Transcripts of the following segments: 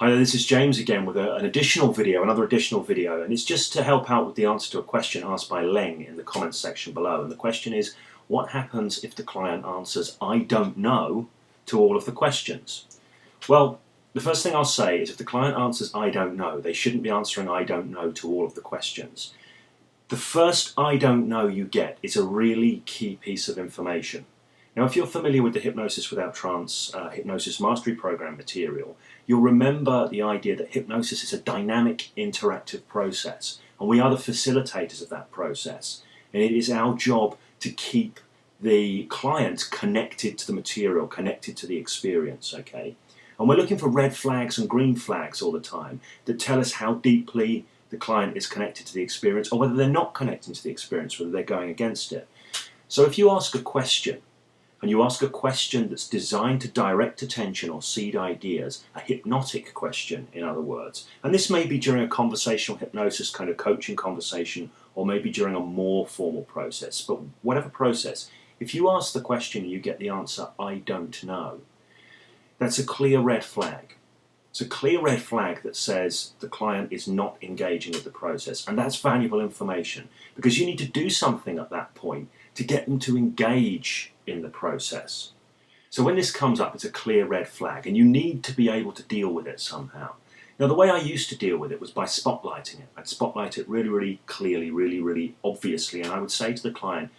Hi there, this is James again with another additional video, and it's just to help out with the answer to a question asked by Leng in the comments section below. And the question is, what happens if the client answers, "I don't know," to all of the questions? Well, the first thing I'll say is if the client answers, "I don't know," they shouldn't be answering, "I don't know," to all of the questions. The first "I don't know" you get is a really key piece of information. Now, if you're familiar with the Hypnosis Without Trance Hypnosis Mastery Program material, you'll remember the idea that hypnosis is a dynamic, interactive process, and we are the facilitators of that process. And it is our job to keep the client connected to the material, connected to the experience, okay? And we're looking for red flags and green flags all the time that tell us how deeply the client is connected to the experience, or whether they're not connecting to the experience, whether they're going against it. So if you ask a question, and you ask a question that's designed to direct attention or seed ideas, a hypnotic question, in other words, and this may be during a conversational hypnosis kind of coaching conversation, or maybe during a more formal process, but whatever process, if you ask the question and you get the answer, "I don't know," that's a clear red flag. It's a clear red flag that says the client is not engaging with the process, and that's valuable information because you need to do something at that point to get them to engage in the process. So when this comes up, it's a clear red flag, and you need to be able to deal with it somehow. Now, the way I used to deal with it was by spotlighting it. I'd spotlight it really, really clearly, really, really obviously, and I would say to the client,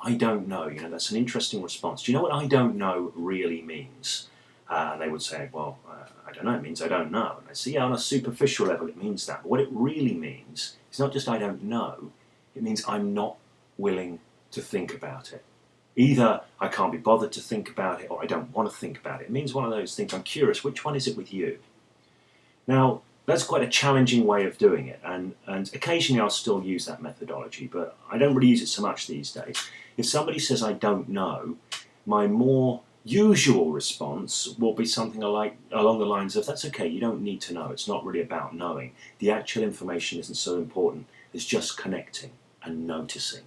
"I don't know," that's an interesting response. "Do you know what 'I don't know' really means?" And they would say, "Well, I don't know, it means I don't know." And I say, "Yeah, on a superficial level it means that. But what it really means is not just I don't know, it means I'm not willing to think about it. Either I can't be bothered to think about it, or I don't want to think about it. It means one of those things. I'm curious, which one is it with you?" Now, that's quite a challenging way of doing it, and occasionally I'll still use that methodology, but I don't really use it so much these days. If somebody says "I don't know," my more usual response will be something along the lines of, "That's okay, you don't need to know. It's not really about knowing. The actual information isn't so important. It's just connecting and noticing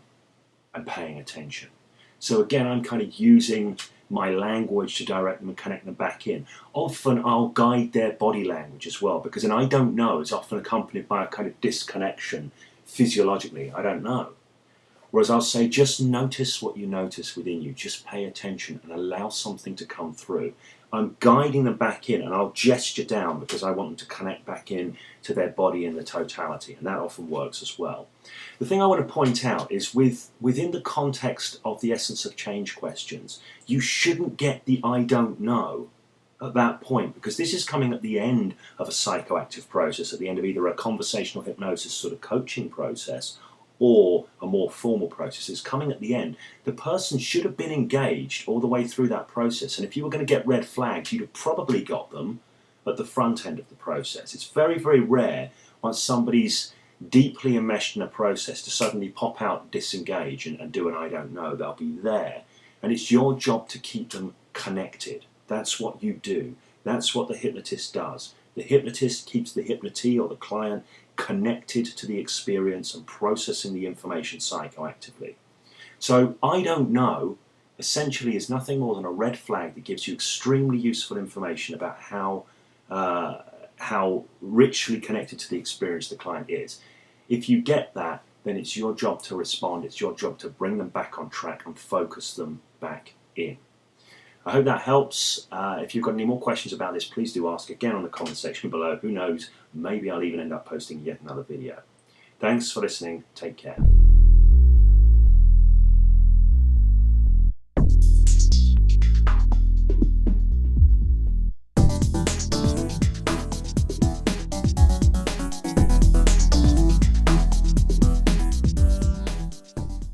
and paying attention." So again, I'm kind of using my language to direct them and connect them back in. Often I'll guide their body language as well, because an "I don't know" is often accompanied by a kind of disconnection physiologically. "I don't know." Whereas I'll say, just notice what you notice within you. Just pay attention and allow something to come through. I'm guiding them back in, and I'll gesture down because I want them to connect back in to their body in the totality, and that often works as well. The thing I want to point out is within the context of the essence of change questions, you shouldn't get the "I don't know" at that point, because this is coming at the end of a psychoactive process, at the end of either a conversational hypnosis sort of coaching process or a more formal process. It's coming at the end. The person should have been engaged all the way through that process, and if you were going to get red flags, you'd have probably got them at the front end of the process. It's very, very rare once somebody's deeply enmeshed in a process to suddenly pop out and disengage and do an "I don't know." They'll be there, and it's your job to keep them connected. That's what you do. That's what the hypnotist does. The hypnotist keeps the hypnotee or the client connected to the experience and processing the information psychoactively. So "I don't know" essentially is nothing more than a red flag that gives you extremely useful information about how richly connected to the experience the client is. If you get that, then it's your job to respond. It's your job to bring them back on track and focus them back in. I hope that helps. If you've got any more questions about this, please do ask again on the comment section below. Who knows, maybe I'll even end up posting yet another video. Thanks for listening. Take care.